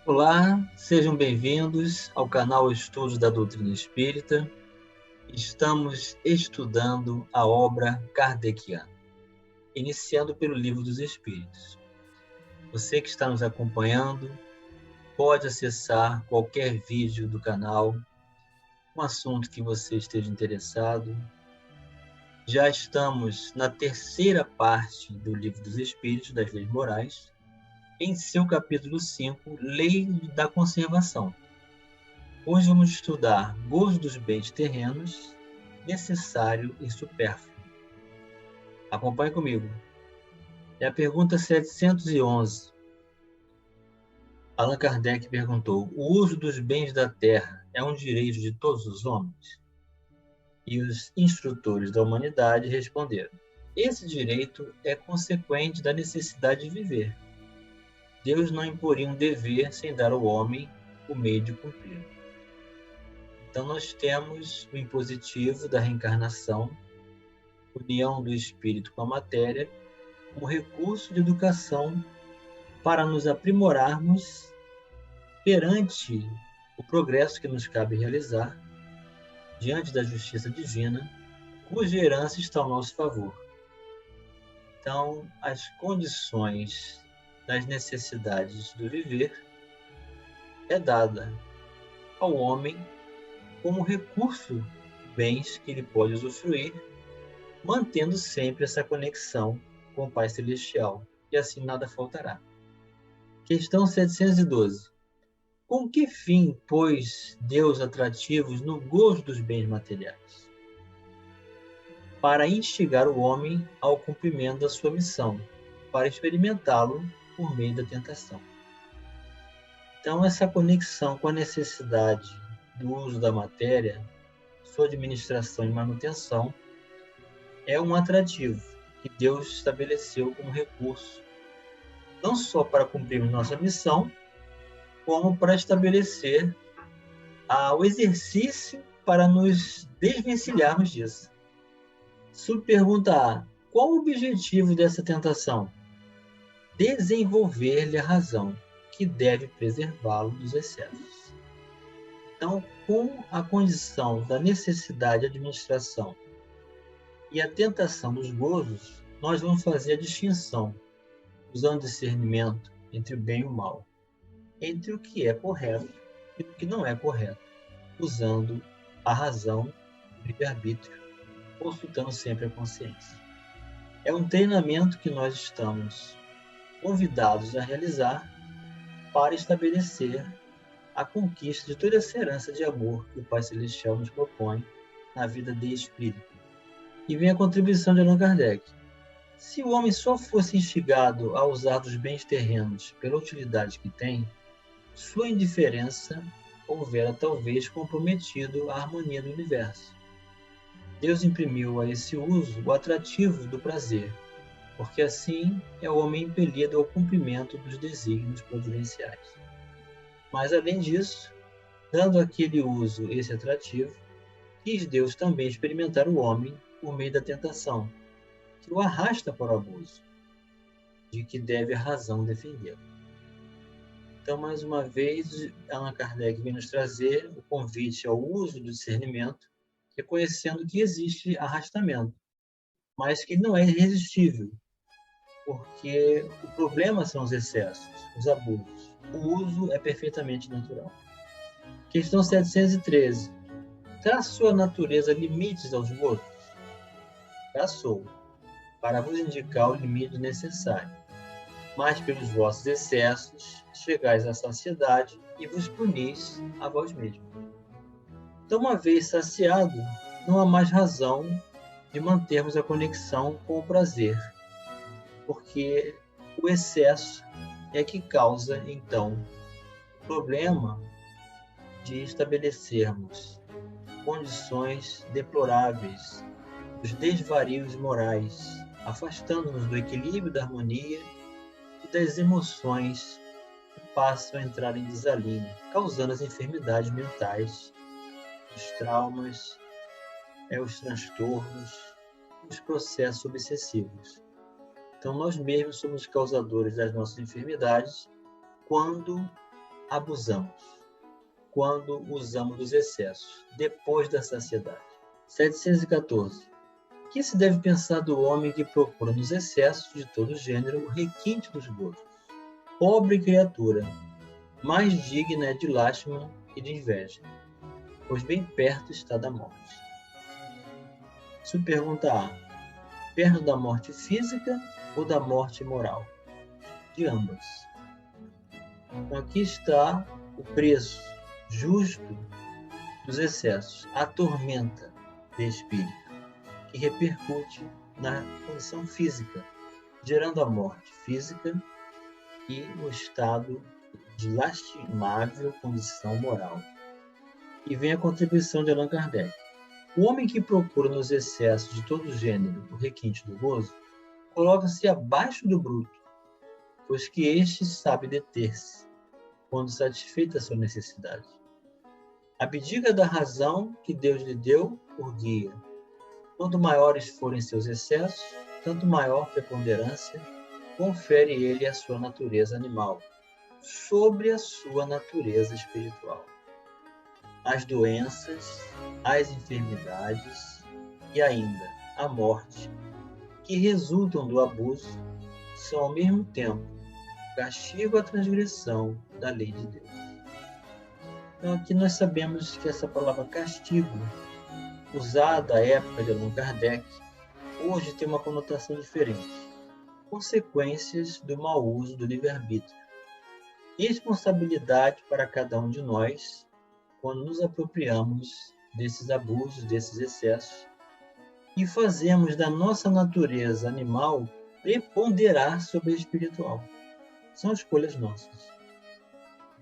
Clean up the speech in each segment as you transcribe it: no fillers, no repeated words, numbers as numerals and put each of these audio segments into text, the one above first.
Olá, sejam bem-vindos ao canal Estudos da Doutrina Espírita. Estamos estudando a obra kardeciana, iniciando pelo Livro dos Espíritos. Você que está nos acompanhando pode acessar qualquer vídeo do canal, um assunto que você esteja interessado. Já estamos na terceira parte do Livro dos Espíritos, das Leis Morais, em seu capítulo 5, Lei da Conservação. Hoje vamos estudar gozo dos bens terrenos, necessário e supérfluo. Acompanhe comigo. É a pergunta 711. Allan Kardec perguntou: o uso dos bens da terra é um direito de todos os homens? E os instrutores da humanidade responderam: esse direito é consequente da necessidade de viver. Deus não imporia um dever sem dar ao homem o meio de cumprir. Então nós temos o impositivo da reencarnação, união do espírito com a matéria, como recurso de educação para nos aprimorarmos perante o progresso que nos cabe realizar, diante da justiça divina, cuja herança está ao nosso favor. Então, as condições das necessidades do viver é dada ao homem como recurso de bens que ele pode usufruir, mantendo sempre essa conexão com o Pai Celestial, e assim nada faltará. Questão 712. Com que fim pôs Deus atrativos no gozo dos bens materiais? Para instigar o homem ao cumprimento da sua missão, para experimentá-lo por meio da tentação. Então, essa conexão com a necessidade do uso da matéria, sua administração e manutenção, é um atrativo que Deus estabeleceu como recurso, não só para cumprirmos nossa missão, como para estabelecer o exercício para nos desvencilharmos disso. Subpergunta A. Qual o objetivo dessa tentação? Desenvolver-lhe a razão, que deve preservá-lo dos excessos. Então, com a condição da necessidade de administração e a tentação dos gozos, nós vamos fazer a distinção, usando discernimento entre o bem e o mal, entre o que é correto e o que não é correto, usando a razão e o livre-arbítrio, consultando sempre a consciência. É um treinamento que nós estamos convidados a realizar para estabelecer a conquista de toda essa herança de amor que o Pai Celestial nos propõe na vida de espírito. E vem a contribuição de Allan Kardec. Se o homem só fosse instigado a usar dos bens terrenos pela utilidade que tem, sua indiferença houvera talvez comprometido a harmonia do universo. Deus imprimiu a esse uso o atrativo do prazer, porque assim é o homem impelido ao cumprimento dos desígnios providenciais. Mas, além disso, dando àquele uso esse atrativo, quis Deus também experimentar o homem por meio da tentação, que o arrasta para o abuso, de que deve a razão defendê-lo. Então, mais uma vez, Allan Kardec vem nos trazer o convite ao uso do discernimento, reconhecendo que existe arrastamento, mas que não é irresistível, porque o problema são os excessos, os abusos. O uso é perfeitamente natural. Questão 713. Traz sua natureza limites aos gozos? Traçou, para vos indicar o limite necessário. Mas pelos vossos excessos chegais à saciedade e vos punis a vós mesmos. Então, uma vez saciado, não há mais razão de mantermos a conexão com o prazer, porque o excesso é que causa, então, o problema de estabelecermos condições deploráveis dos desvarios morais, afastando-nos do equilíbrio, da harmonia e das emoções que passam a entrar em desalinho, causando as enfermidades mentais, os traumas, os transtornos, os processos obsessivos. Então, nós mesmos somos causadores das nossas enfermidades quando abusamos, quando usamos dos excessos, depois da saciedade. 714. O que se deve pensar do homem que procura nos excessos de todo gênero o requinte dos gozos? Pobre criatura, mais digna é de lástima e de inveja, pois bem perto está da morte. Subpergunta A. Perto da morte física ou da morte moral? De ambas. Então aqui está o preço justo dos excessos, a tormenta de espírito, que repercute na condição física, gerando a morte física e o estado de lastimável condição moral. E vem a contribuição de Allan Kardec. O homem que procura nos excessos de todo gênero o requinte do gozo, coloca-se abaixo do bruto, pois que este sabe deter-se, quando satisfeita a sua necessidade. Abdica da razão que Deus lhe deu por guia. Quanto maiores forem seus excessos, tanto maior preponderância confere ele à sua natureza animal, sobre a sua natureza espiritual. As doenças, as enfermidades e ainda a morte, que resultam do abuso, são ao mesmo tempo castigo à transgressão da lei de Deus. Então aqui nós sabemos que essa palavra castigo, usada à época de Allan Kardec, hoje tem uma conotação diferente. Consequências do mau uso do livre-arbítrio. Responsabilidade para cada um de nós quando nos apropriamos desses abusos, desses excessos e fazemos da nossa natureza animal preponderar sobre a espiritual. São escolhas nossas.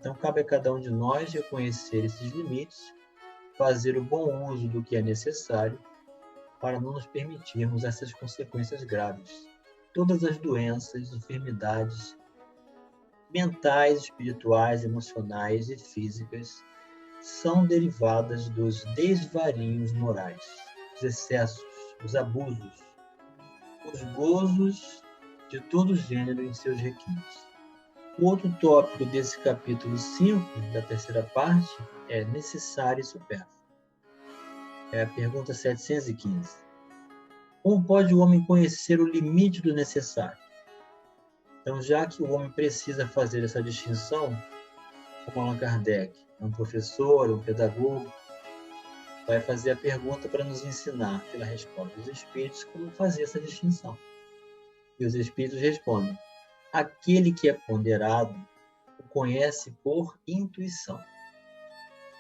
Então, cabe a cada um de nós reconhecer esses limites, fazer o bom uso do que é necessário para não nos permitirmos essas consequências graves. Todas as doenças, enfermidades mentais, espirituais, emocionais e físicas são derivadas dos desvarios morais, os excessos, os abusos, os gozos de todo gênero em seus requintes. O outro tópico desse capítulo 5, da terceira parte, é necessário e supérfluo. É a pergunta 715. Como pode o homem conhecer o limite do necessário? Então, já que o homem precisa fazer essa distinção, como Allan Kardec, um professor, um pedagogo, vai fazer a pergunta para nos ensinar, pela resposta dos espíritos, como fazer essa distinção. E os espíritos respondem: aquele que é ponderado o conhece por intuição.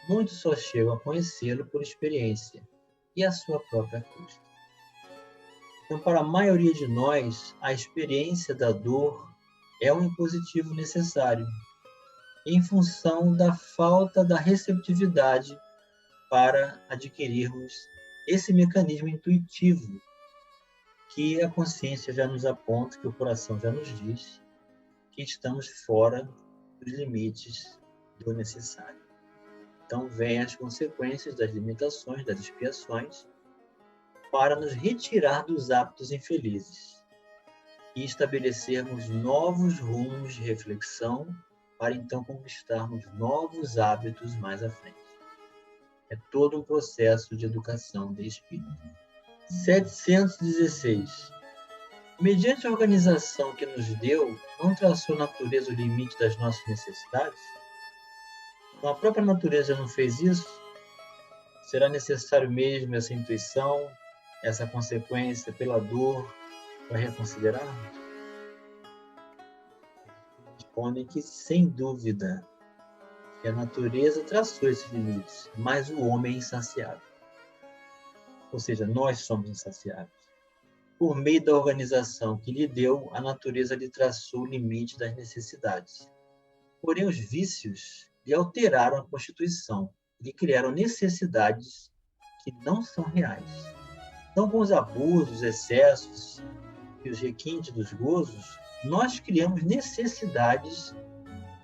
Muitos só chegam a conhecê-lo por experiência e à sua própria custa. Então, para a maioria de nós, a experiência da dor é um impositivo necessário, em função da falta da receptividade para adquirirmos esse mecanismo intuitivo que a consciência já nos aponta, que o coração já nos diz, que estamos fora dos limites do necessário. Então, vêm as consequências das limitações, das expiações, para nos retirar dos hábitos infelizes e estabelecermos novos rumos de reflexão para então conquistarmos novos hábitos mais à frente. É todo um processo de educação de espírito. 716. Mediante a organização que nos deu, não traçou a natureza o limite das nossas necessidades? Então, a própria natureza não fez isso? Será necessário mesmo essa intuição, essa consequência pela dor, para reconsiderarmos? Respondem que, sem dúvida, que a natureza traçou esses limites, mas o homem é insaciável. Ou seja, nós somos insaciáveis. Por meio da organização que lhe deu, a natureza lhe traçou o limite das necessidades. Porém, os vícios lhe alteraram a constituição, lhe criaram necessidades que não são reais. Então, com os abusos, os excessos e os requintes dos gozos, nós criamos necessidades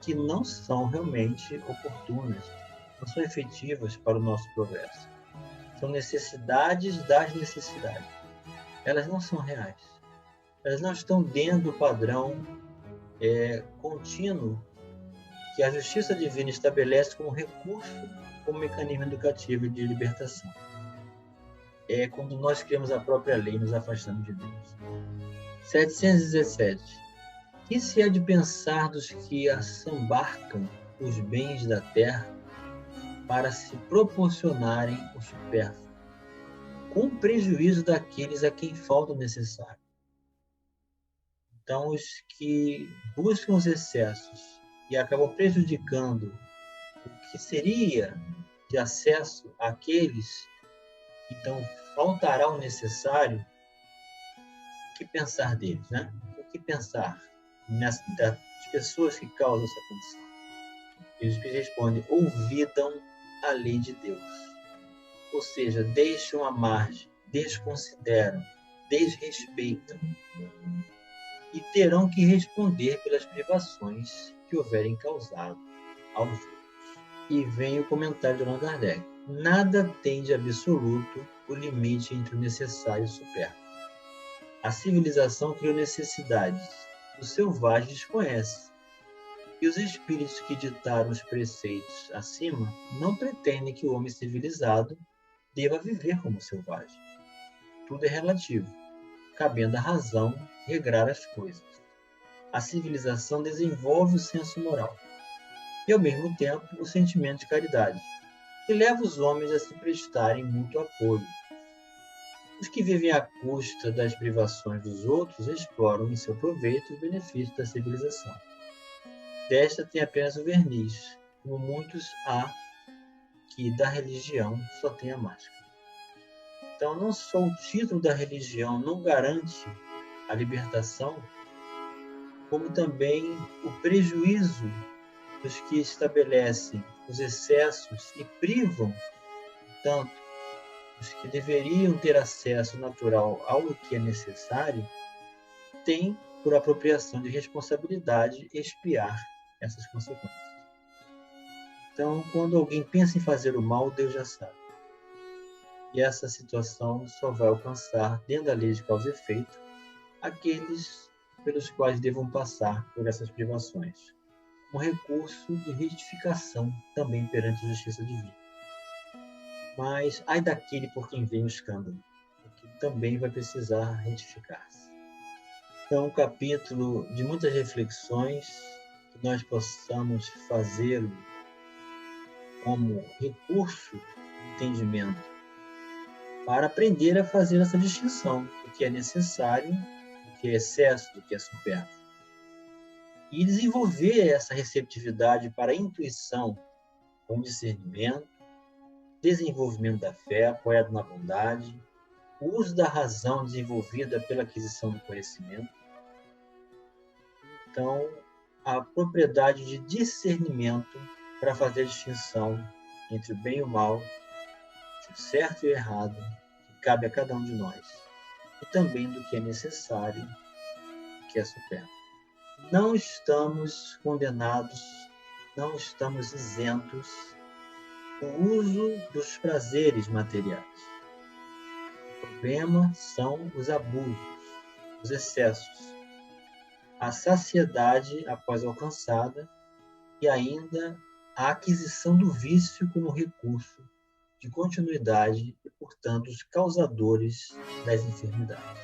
que não são realmente oportunas, não são efetivas para o nosso progresso. São necessidades das necessidades. Elas não são reais. Elas não estão dentro do padrão contínuo que a justiça divina estabelece como recurso, como mecanismo educativo e de libertação. É quando nós criamos a própria lei e nos afastamos de Deus. 717. Que se há de pensar dos que assambarcam os bens da terra para se proporcionarem o supérfluo, com prejuízo daqueles a quem falta o necessário? Então, os que buscam os excessos e acabam prejudicando o que seria de acesso àqueles que então faltará o necessário, o que pensar deles, né? O que pensar das pessoas que causam essa condição? Eles respondem: ouvidam a lei de Deus. Ou seja, deixam à margem, desconsideram, desrespeitam e terão que responder pelas privações que houverem causado aos outros. E vem o comentário de Allan Kardec: nada tem de absoluto o limite entre o necessário e o supérfluo. A civilização criou necessidades, o selvagem desconhece. E os espíritos que ditaram os preceitos acima não pretendem que o homem civilizado deva viver como selvagem. Tudo é relativo, cabendo à razão regrar as coisas. A civilização desenvolve o senso moral e, ao mesmo tempo, o sentimento de caridade, que leva os homens a se prestarem mútuo apoio. Os que vivem à custa das privações dos outros exploram em seu proveito os benefícios da civilização. Desta tem apenas o verniz, como muitos há que da religião só tem a máscara. Então, não só o título da religião não garante a libertação, como também o prejuízo dos que estabelecem os excessos e privam, tanto os que deveriam ter acesso natural ao que é necessário, têm, por apropriação de responsabilidade, expiar essas consequências. Então, quando alguém pensa em fazer o mal, Deus já sabe. E essa situação só vai alcançar, dentro da lei de causa e efeito, aqueles pelos quais devam passar por essas privações, um recurso de retificação também perante a justiça divina. Mas ai daquele por quem vem o escândalo, que também vai precisar retificar-se. Então, um capítulo de muitas reflexões, que nós possamos fazer como recurso de entendimento para aprender a fazer essa distinção do que é necessário, do que é excesso, do que é supérfluo. E desenvolver essa receptividade para a intuição com discernimento, desenvolvimento da fé apoiado na bondade, o uso da razão desenvolvida pela aquisição do conhecimento. Então, a propriedade de discernimento para fazer a distinção entre o bem e o mal, entre o certo e o errado, que cabe a cada um de nós, e também do que é necessário, que é supérfluo. Não estamos condenados, não estamos isentos do uso dos prazeres materiais. O problema são os abusos, os excessos, a saciedade após alcançada e ainda a aquisição do vício como recurso de continuidade e, portanto, os causadores das enfermidades.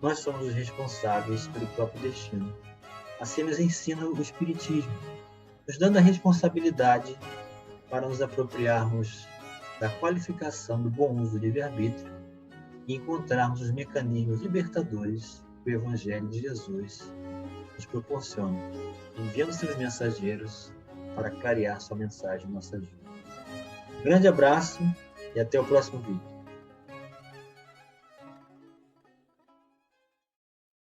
Nós somos os responsáveis pelo próprio destino. Assim nos ensina o Espiritismo, nos dando a responsabilidade para nos apropriarmos da qualificação do bom uso do livre-arbítrio e encontrarmos os mecanismos libertadores que o Evangelho de Jesus nos proporciona, enviando seus mensageiros para clarear sua mensagem em nossas vidas. Um grande abraço e até o próximo vídeo.